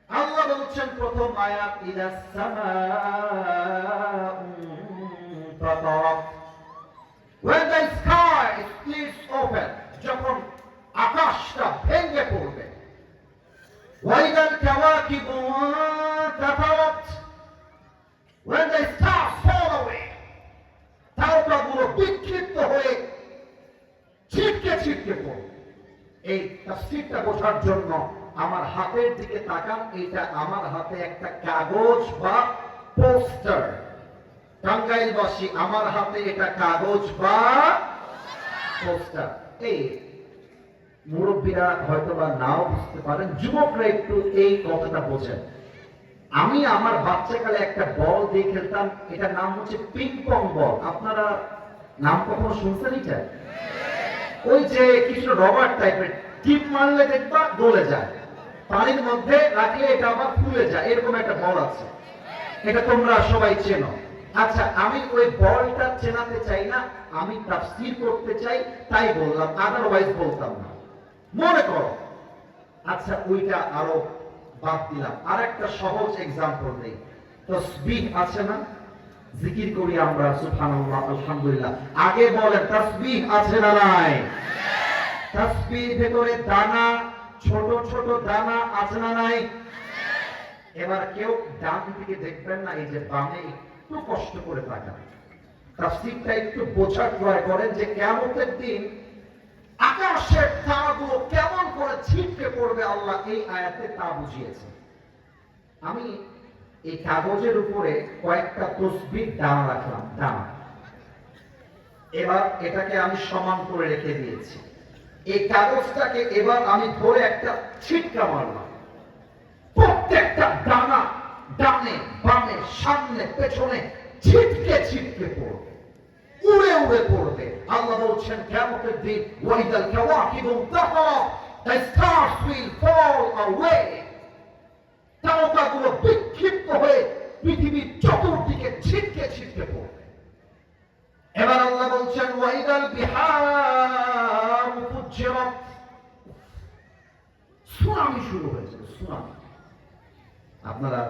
আল্লাহ বলছেন প্রথম আয়াত, ইদাস সামাউ ফাতারাত, when the sky splits open, যখন আকাশটা ভেঙে পড়বে, ওয়াইদাল কাওয়াকিবু তাতারাত, when the stars fall away, তারকাগুলো বিক্ষিপ্ত হয়ে ছিটকে ছিটকে পড়বে। এই তাফসীরটা বোঝার জন্য আমার হাতের দিকে তাকান। এটা আমার হাতে একটা কাগজ বা পোস্টার। টাঙ্গাইলবাসী, আমার হাতে এটা কাগজ বা পোস্টার। এই মুরব্বীরা হয়তো বা নাও বুঝতে পারেন, যুবকরা একটু এই কথাটা বোঝেন। আমি আমার বাচ্চাকালে একটা বল দিয়ে খেলতাম, এটার নাম হচ্ছে পিং পং বল। আপনারা নাম কখনো শুনছেন এটা? ওই যে কিছু রবার টাইপের, টিপ মারলে দেখবা গলে যায়, পানির মধ্যে রাখলে এটা আবার ফুলে যায়, এরকম একটা বল আছে। এটা তোমরা সবাই চেনো। আচ্ছা, আমি ওই বলটা চেনাতে চাই না, আমি তাফসীর করতে চাই, তাই বললাম, আদারওয়াইজ বলতাম না। মনে করো, আচ্ছা ওইটা আরো বাদ দিলাম, আর একটা সহজ এক্সাম্পল দেই। তাসবিহ আছে না, জিকির করি আমরা সুবহানাল্লাহ আলহামদুলিল্লাহ। আগে বলেন তাসবিহ আছে না নাই? তাসবিহ ভেতরে দানা, ছোট ছোট দানা আছে না নাই? এবার কেউ ডান দিকে দেখবেন না, এই যে বামে একটু কষ্ট করে তাকান, তাফসীরটা একটু বোঝার ট্রাই করেন যে কিয়ামতের দিন আকাশের তারাগুলো কেমন করে ছিটকে পড়বে। আল্লাহ এই আয়াতে তা বুঝিয়েছে। আমি এই কাগজের উপরে কয়েকটা তসবিহ দানা রাখলাম, দানা। এবার এটাকে আমি সমান করে রেখে দিয়েছি। এই কাগজটাকে এবার আমি ধরে একটা ছিটকা মারলাম, প্রত্যেকটা দানা ডানে বামে সামনে পেছনে ছিটকে ছিটকে পড়বে, উড়ে উড়ে পড়বে। আল্লাহ বলছেন কিয়ামতের দিন, ওয়াইদাল কাওয়াকিবু তাতারাত, the stars will fall away, তারকাগুলো বিক্ষিপ্ত হয়ে পৃথিবীর চতুর্দিকে ছিটকে ছিটকে পড়বে। এবার আল্লাহ বলছেন ওয়াইদাল বিহার ফুজ্জিরাত, সুনামি শুরু হয়ে যাবে, সুনামি। আপনারা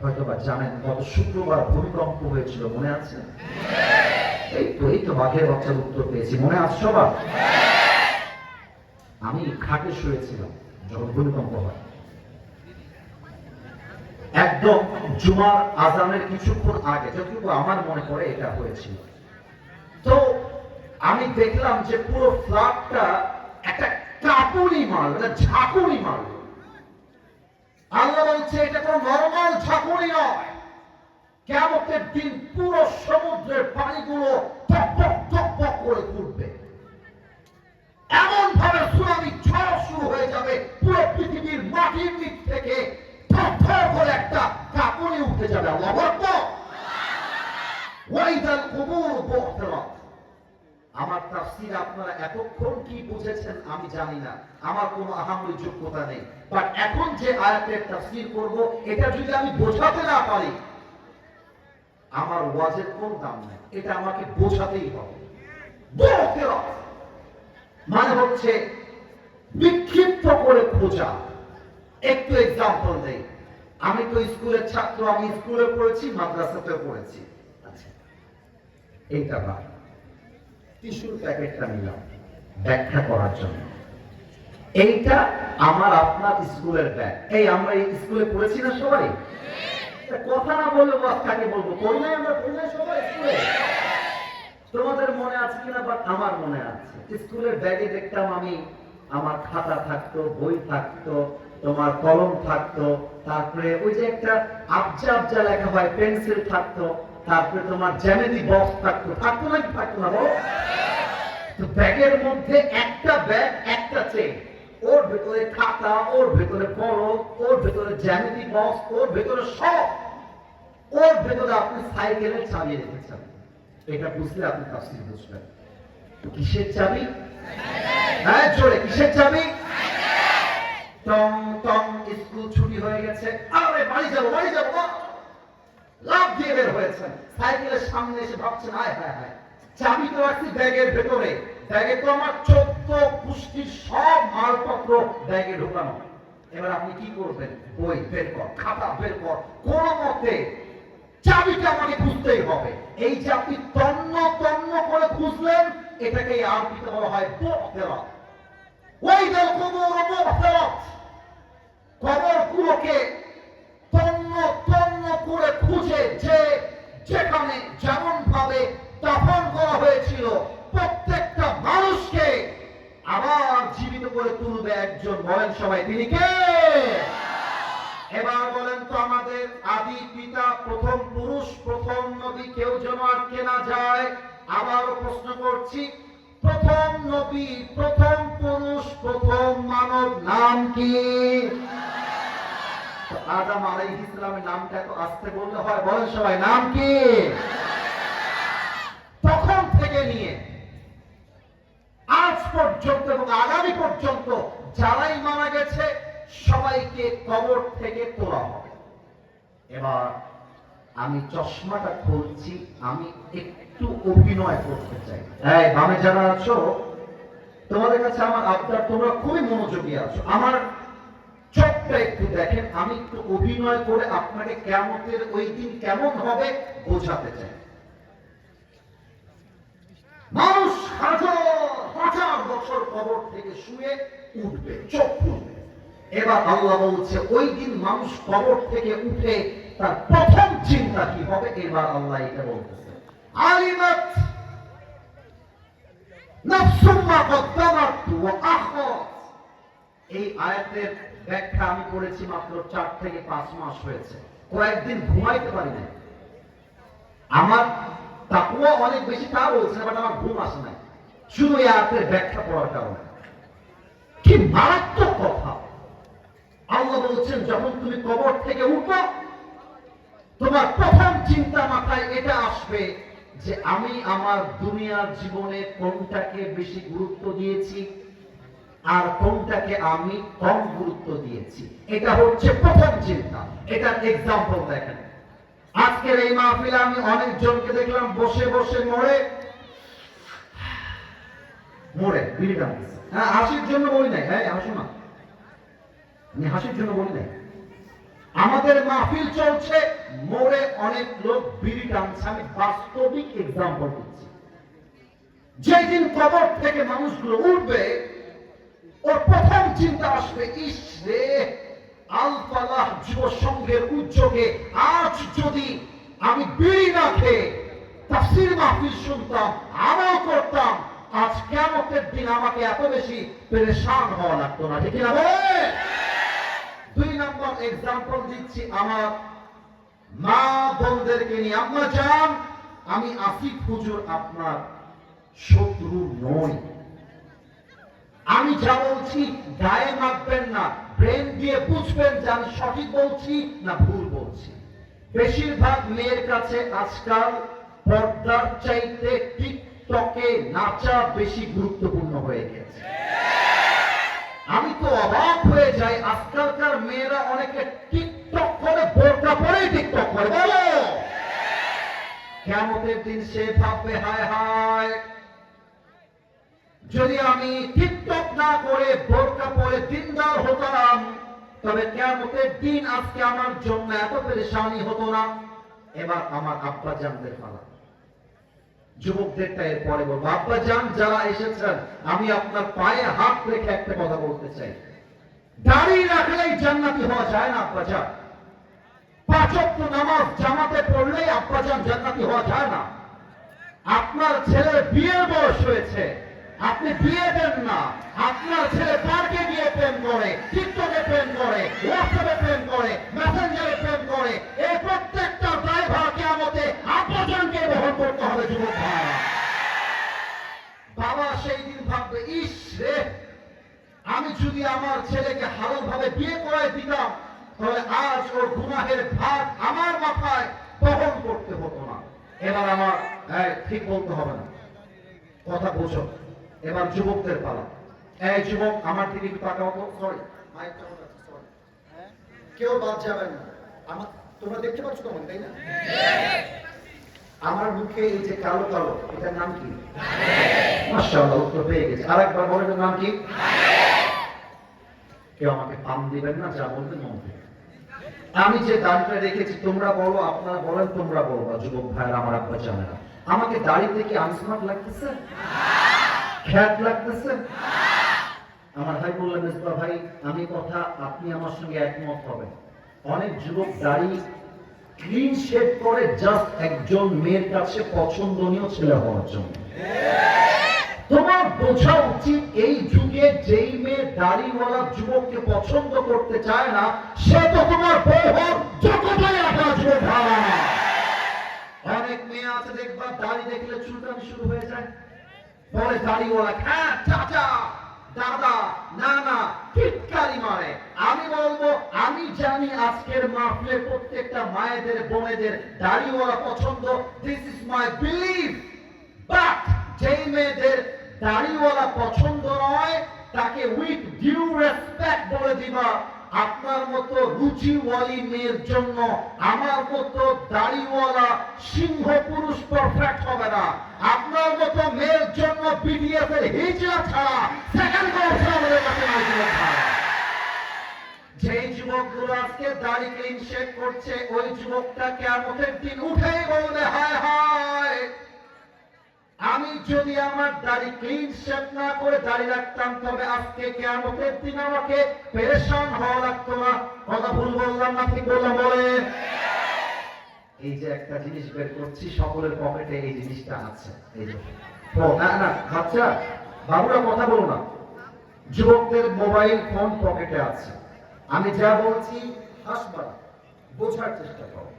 হয়তো বা জানেন গত শুক্রবার ভূমিকম্প হয়েছিল, মনে আছে? এই তো বাঘের বাচ্চার উত্তর পেয়েছি, মনে আছে সবার? আমি খাটে শুয়েছিলাম যখন ভূমিকম্প হয়, একদম জুমার আজানের কিছুক্ষণ আগে, যতটুকু আমার মনে পড়ে এটা হয়েছিল। তো আমি দেখলাম যে পুরো ফ্ল্যাটটা একটা কাঁপুনি মারল, ঝাঁকুনি মারল। আল্লাহ বলছে এটা কোনো নরমাল ঝাঁকুনি নয়। কিয়ামতের দিন পুরো সমুদ্রের পানিগুলো টকবক টকবক করে ফুটবে, এমন ভাবে সুনামি ঝড় শুরু হয়ে যাবে, পুরো পৃথিবীর মাটির নিচ থেকে থরথর করে একটা কাঁপুনি উঠে যাবে। আল্লাহু আকবার। ওয়াইদাল কুবুর বু'থিরাত। আমার তাফসীর আপনারা এতক্ষণ কি বুঝেছেন আমি জানি না, আমার কোনো আহামরি যোগ্যতা নেই, বাট এখন যে আয়াতের তাফসীর করব, এটা যদি আমি বোঝাতে না পারি আমার ওয়াজের কোন দাম নাই, এটা আমাকে বোঝাতেই হবে। বকেরা মানে হচ্ছে বিক্ষিপ্ত করে খোঁজা। একটু এক্সাম্পল দেই, আমি তো স্কুলের ছাত্র, আমি স্কুলে পড়েছি, মাদ্রাসাতেও পড়েছি। আচ্ছা, এইটা ভাই টিস্যুর প্যাকেটটা নিলাম ব্যাখ্যা করার জন্য। এইটা আমার আপনার স্কুলের ব্যাগ। এই আমরা এই স্কুলে পড়েছি না সবাই? কথা না বললে কাকে বলবো? পড়ি নাই আমরা? পড়ি নাই সবাই স্কুলে? তোমাদের মনে আছে কিনা, বাট আমার মনে আছে। স্কুলের ব্যাগে দেখতাম আমি, আমার খাতা থাকতো, বই থাকতো, তোমার কলম থাকতো, তারপরে ওই যে একটা আবজা আবজা লেখা হয় পেন্সিল থাকতো, তারপরে তোমার জ্যামিতি বক্স থাকতো। থাকতো নাকি থাকতো না বলো? তো ব্যাগের মধ্যে একটা ব্যাগ, একটা চেন, ওর ভেতরে খাতা, ওর ভেতরে কলম, ওর ভেতরে জ্যামিতি বক্স, ওর ভেতরে সব, ওর ভেতরে আপনি সাইকেলের চাবি রেখেছেন। এটা বুঝলে আপনি তাফসীর বুঝবেন। কিসের চাবি? হ্যাঁ জোরে, কিসের চাবি? টং টং, স্কুল ছুটি হয়ে গেছে, আরে বাড়ি যাবো বাড়ি যাবো, লাভ দিয়ে বের হয়েছেন। সাইকেলের সামনে এসে ভাবছেন হায় হায় হায়, চাবি তো রাখছি ব্যাগের ভেতরে, ব্যাগে তো আমার 14 পুষ্টির সব মালপত্র ব্যাগে ঢোকানো। এবার আপনি কি করবেন? বই বের কর, খাতা বের কর, কোন মতে চাবিটা আমাকে খুঁজতেই হবে। এই যে আপনি তন্ন তন্ন করে খুঁজলেন, এটাকে আরবিতে বলা হয় বুহতারা। ওয়াইদাল কুবুর বুহতারাত, কবরগুলোকে তন্ন তন্ন করে খুঁজে যে যেখানে যেমন ভাবে দাফন করা হয়েছিল, প্রত্যেকটা মানুষকে আবার জীবিত করে তুলবে একজন। বলেন সবাই তিনি কে? এবার বলেন তো, আমাদের আদি পিতা, প্রথম পুরুষ, প্রথম নবী, কেউ যেন আটকে না যায়। আবার প্রশ্ন করছি, প্রথম নবী, প্রথম পুরুষ, প্রথম মানব নাম কি? আদম আলাইহিস সালামের নামটা তো আসতে বললে হয়। বলেন সবাই নাম কি? তখন থেকে নিয়ে আজ পর্যন্ত এবং আগামী পর্যন্ত যারাই মারা গেছে সবাইকে কবর থেকে তোলা হবে। এবার আমি চশমাটা খুলছি, আমি একটু অভিনয় করতে চাই। এই বামে যারা আছো, তোমাদের কাছে আমার আবদার, তোমরা খুবই মনোযোগী আছো, আমার চোখটা একটু দেখেন। আমি একটু অভিনয় করে আপনাকে কিয়ামতের ওই দিন কেমন হবে বোঝাতে চাই। মানুষ হাজার হাজার বছর কবর থেকে শুয়ে উঠবে, চোখ খুলবে। এবার আল্লাহ বলছে ওই দিন মানুষ কবর থেকে উঠে তার প্রথম চিন্তা কি হবে? এবার আল্লাহ এটা বলতেছে, আলিমাত নাফসুম মা কদ্দামাত ওয়া আখরাত। এই আয়াতের ব্যাখ্যা আমি করেছি মাত্র 4 থেকে 5 মাস হয়েছে। কয়েকদিন ঘুমাইতে পারি না। আমার তাকওয়া অনেক বেশি, তা বলছে, বাট আমার ঘুম আসে না শুধু এই আয়াতের ব্যাখ্যা পড়ার কারণে। কি মারাত্মক কথা! আল্লাহ বলছেন যখন তুমি কবর থেকে উঠো, তোমার প্রথম চিন্তা মাথায় এটা আসবে যে আমি আমার দুনিয়ার জীবনে কোনটাকে বেশি গুরুত্ব দিয়েছি আর কোনটাকে আমি কম গুরুত্ব দিয়েছি। এটা হচ্ছে প্রথম চিন্তা। এটার এক্সাম্পল দেখেন। আজকের এই মাহফিলে আমি অনেকজনকে দেখলাম বসে বসে মরে মরে বিড়ি টানতেছে। হ্যাঁ, হাসির জন্য বলি নাই, হ্যাঁ হাসো না, আমি হাসির জন্য বলি নাই। আমাদের মাহফিল চলছে, মোড়ে অনেক লোক বিড়ি টানছে। আমি বাস্তবিক এক্সাম্পল দিচ্ছি। যেদিন কবর থেকে মানুষগুলো উঠবে, ওর প্রথম চিন্তা আসবে, ইস রে, আল ফালাহ যুব সংঘের উদ্যোগে আজ যদি আমি বিড়ি না খেয়ে তাফসীর মাহফিল শুনতাম, আমল করতাম, আজ কিয়ামতের দিন আমাকে এত বেশি পেরেশান হওয়া লাগতো না। ঠিক না বলে? 2 নম্বর এক্সাম্পল দিচ্ছি আমার মা বোনদেরকে নিয়ে। আম্মা জান, আমি আসিফ হুজুর আপনার শত্রু নই। আমি যা বলছি গায়ে মাখবেন না, ব্রেন দিয়ে বুঝবেন যে আমি সঠিক বলছি না ভুল বলছি। বেশিরভাগ মেয়ের কাছে আজকাল পর্দার চাইতে টিকটকে নাচা বেশি গুরুত্বপূর্ণ হয়ে গেছে। আমি তো অবাক হয়ে যাই, আজকালকার মেয়েরা অনেকে টিকটক করে, বোরকা পরেই টিকটক করে। বলো, কিয়ামতের দিন সে ভাববে হায় হায়, যদি আমি টিকটক না করে বোরকা পরে দিনদার হতাম, তবে কিয়ামতের দিন আজকে আমার জন্য এত পেরেশানি হতো না। এবার আমার আব্বা জানদের পালা, যুবকদেরটা এরপরে বলবো। আব্বা জান যারা এসেছেন, আমি আপনার পায়ে হাত রেখে একটা কথা বলতে চাই, দাড়ি রাখলেই জান্নাতি হওয়া যায় না আব্বা জান। 5 ওয়াক্ত নামাজ জামাতে পড়লেই আব্বা জান জান্নাতি হওয়া যায় না। আপনার ছেলের বিয়ের বয়স হয়েছে, আপনি বিয়ে দেন না, আপনার ছেলে পার্কে গিয়ে প্রেম করে, টিকটকে প্রেম করে, হোয়াটসঅ্যাপে প্রেম করে, মেসেঞ্জারে প্রেম করে, এই প্রত্যেকটা ড্রাইভার কিয়ামতে আব্বা জানকে বহন করতে হবে যুবক ভাই। বাবা সেই দিন ভাববে, ইস রে, আমি যদি আমার ছেলেকে হালাল ভাবে বিয়ে করে দিতাম, তাহলে আজ ওর গুনাহের ভাগ আমার মাথায় বহন করতে হতো না। এবার আমার ঠিক বলতে হবে না, কথা বোঝো। এবার যুবকদের পালা। এই যুবক আমার দিকে একটু তাকাও তো। সরি, মাইকটা আমার কাছে, সরি। কেউ বাদ যাবেন না। আমার, তোমরা দেখতে পাচ্ছ তো, তাই না? আমার মুখে এই যে কালো কালো, এটার নাম কি? মাশাআল্লাহ, উত্তর পেয়ে গেছে। আরেকবার বলেন, নাম কি? কেউ আমাকে পাম দিবেন না, যা বলবেন মন থেকে। আমি যে দাড়িটা রেখেছি, তোমরা বলো, আপনারা বলেন, তোমরা বলবা। যুবক ভাইরা আমার, আব্বা জানেরা, আমাকে দাড়িতে কি আনস্মার্ট লাগতেছে? খ্যাত লাগতেছে? আমার ভাই বললেন, মিসবাহ ভাই, আমি কথা আপনি আমার সঙ্গে একমত হবেন। অনেক যুবক দাড়ি ক্লিন শেভ করে জাস্ট একজন মেয়ের কাছে পছন্দনীয় ছেলে হওয়ার জন্য। তোমার বোঝা উচিত, এই যুগে যেই মেয়ে দাড়িওয়ালা যুবককে পছন্দ করতে চায় না, সে তো তোমার বউ হোক, যতটাই আপনার যুবক ভালো না। অনেক মেয়ে আছে দেখবা, দাড়ি দেখলে চুলকানি শুরু হয়ে যায়, বলে দাড়িওয়ালা, হ্যাঁ চাচা, দাদা, নানা, টিটকারি মারে। আমি বলবো, আমি জানি আজকের মাহফিলে প্রত্যেকটা মায়েদের, বোনেদের দাড়িওয়ালা পছন্দ, this is my believe. But যেই মেয়েদের দাড়িওয়ালা পছন্দ নয়, তাকে উইথ ডিউ রেসপেক্ট বলে দিবা, আপনার মতো রুচিওয়ালি মেয়ের জন্য আমার মতো দাড়িওয়ালা সিংহ পুরুষ পারফেক্ট হবে না। আপনার মতো মেয়ের জন্য বিডিএফ এর হিজড়া ছাড়া সেকেন্ড অপশন আমাদের কাছে নাই। যেই যুবকগুলো আজকে দাড়ি ক্লিন শেভ করছে, ওই যুবকটা কিয়ামতের দিন উঠেই বলবে, হায় হায়, আমি যদি আমার দাড়ি ক্লিন শেভ না করে দাড়ি রাখতাম, তবে আজকে কিয়ামতের দিন আমাকে পেরেশান হওয়া লাগতো না। কথা ভুল বললাম না ঠিক বললাম? বলেন। এই যে একটা জিনিস বের করছি, সকলের পকেটে এই জিনিসটা আছে। এই যে না না, বাচ্চা বাবুরা কথা বলো না, যুবকদের মোবাইল ফোন পকেটে আছে। আমি যা বলছি হাসবা, বোঝার চেষ্টা করো।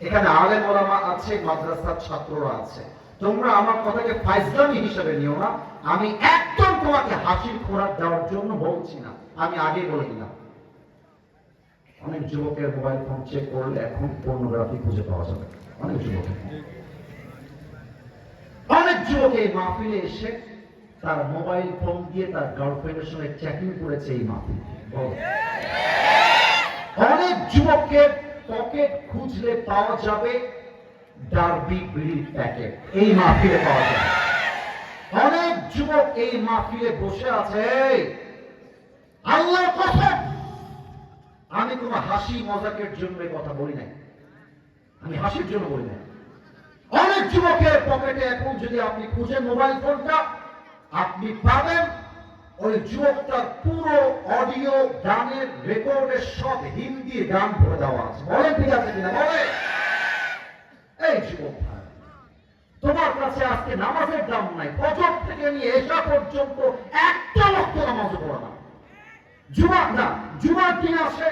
এখানে আলেম ওলামা আছে, মাদ্রাসার ছাত্ররা আছে। তোমরা আমার কথাকে ফাইজলামি হিসেবে নিও না। আমি একদম তোমাকে হাসির খোরাক দেওয়ার জন্য বলছি না, আমি আগে বলে দিলাম। অনেক যুবকের মোবাইল ফোন চেক করলে এখন পর্নোগ্রাফি খুঁজে পাওয়া যাবে। অনেক যুবকের, অনেক যুবক এই মাহফিলে এসে তার মোবাইল ফোন দিয়ে তার গার্লফ্রেন্ডের সঙ্গে চ্যাটিং করেছে এই মাহফিলে। অনেক যুবকের পকেট খুঁজলে পাওয়া যাবে ডার্বি বিড়ির প্যাকেট, এই মাহফিলে পাওয়া যাবে। অনেক যুবক এই মাহফিলে বসে আছে, আল্লাহর কসম, আমি কোন হাসি মজাকের জন্য এই কথা বলি নাই, আমি হাসির জন্য বলি নাই। অনেক যুবকের পকেটে এখন যদি আপনি খুঁজেন মোবাইল ফোনটা, আপনি পাবেন ওই যুবকটার পুরো অডিও গানের রেকর্ডের সব হিন্দি গান ভরে দেওয়া আছে। বলেন ঠিক আছে কিনা? বলে। এই যুবক ভাই, তোমার কাছে আজকে নামাজের দাম নাই, ফজর থেকে নিয়ে এশা পর্যন্ত একটা ওয়াক্ত নামাজ পড়া না। জুমার দিন আসে,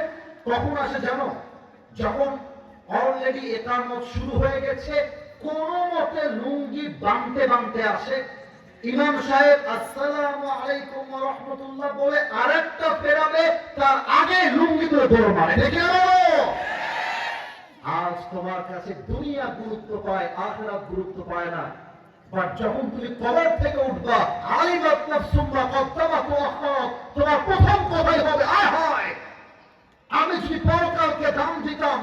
কখন আসে জানো? যখন অলরেডি একামত শুরু হয়ে গেছে, কোন মতে লুঙ্গি বাঁধতে বাঁধতে আসে, ইমাম সাহেব আসসালামু আলাইকুম ওয়া রাহমাতুল্লাহ বলে আরেকটা ফেরাবে, তার আগে লুঙ্গি তুলে দৌড় মারে। দেখে আজ তোমার কাছে দুনিয়া গুরুত্ব পায়, আখিরাত গুরুত্ব পায় না। বাট যখন তুমি কবর থেকে উঠবা, আলিমাত নাফসুম মা কদ্দামাত ওয়া আখারাত, তোমার প্রথম কথাই হবে, আয় হায়, আমি যদি পরকালকে দাম দিতাম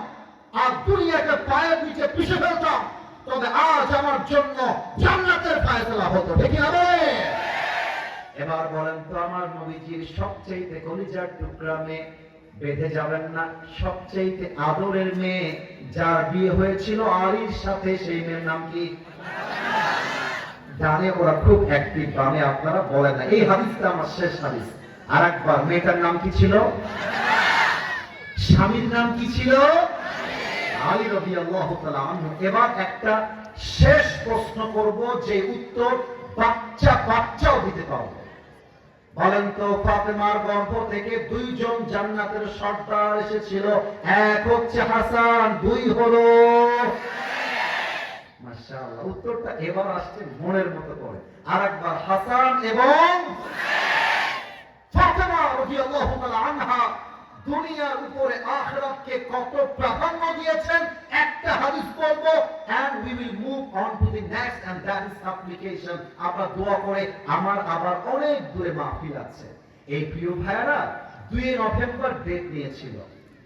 আর দুনিয়াকে পায়ের নিচে পিষে ফেলতাম, তবে আজ আমার জন্য জান্নাতের ফায়সালা হতো, ঠিক না বলেন? এবার বলেন তো, আমার নবীজির সবচেয়ে কলিজার টুকরা মেয়ে, বেঁধে যাবেন না, সবচেয়ে আদরের মেয়ে যার বিয়ে হয়েছিল আলীর সাথে, সেই মেয়ের নাম কি? জানে ওরা খুব অ্যাক্টিভ, বামে আপনারা বলেন না। এই হাদিসটা আমার শেষ হাদিস। আর একবার, মেয়েটার নাম কি ছিল? স্বামীর নাম কি ছিল? আলী রাদিয়াল্লাহু তাআলা আনহু। এবার একটা শেষ প্রশ্ন করব, যে উত্তর বাচ্চাও দিতে পারবে। বলেন তো, ফাতেমার গর্ভ থেকে দুইজন জান্নাতের সর্দার এসেছিল, এক হচ্ছে হাসান, দুই হলো? মাশাআল্লাহ, উত্তরটা এবার আসছে মনের মতো করে। আরেকবার, হাসান এবং ফাতেমা রাদিয়াল্লাহু তাআলা আনহা দুনিয়ার উপরে আখিরাতকে কত প্রাধান্য দিয়েছেন, একটা হাদিস পড়ব, and we will move on to the next, and that is application. আমরা দোয়া করে, আমার আবার অনেক দূরে মাহফিল আছে। এই প্রিয় ভাইরা 2 নভেম্বর ডেট নিয়েছিল,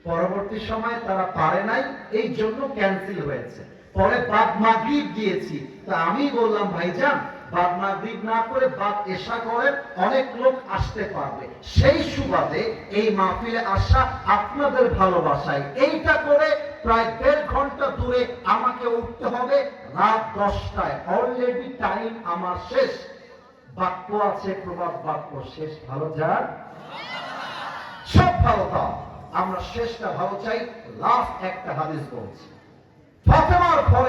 পরবর্তী সময়ে তারা পারে নাই, এই জন্য ক্যান্সেল হয়েছে। পরে বাদ মাগরিব দিয়েছি, তা আমি বললাম, ভাইজান বাদ মাগরিব না করে বাদ এশা করেন, অনেক লোক আসতে পারবে। সেই সুবাদে এই মাহফিলে আসা আপনাদের ভালোবাসায়, এইটা করে প্রায় 1.5 ঘন্টা দূরে আমাকে উঠতে হবে রাত 10টায়। অলরেডি টাইম আমার শেষ। বাক্য আছে, প্রবাদ বাক্য, শেষ ভালো যার, সব ভালো তার। আমরা শেষটা ভালো চাই। লাস্ট একটা হাদিস বলছি, ফাতেমার ঘরে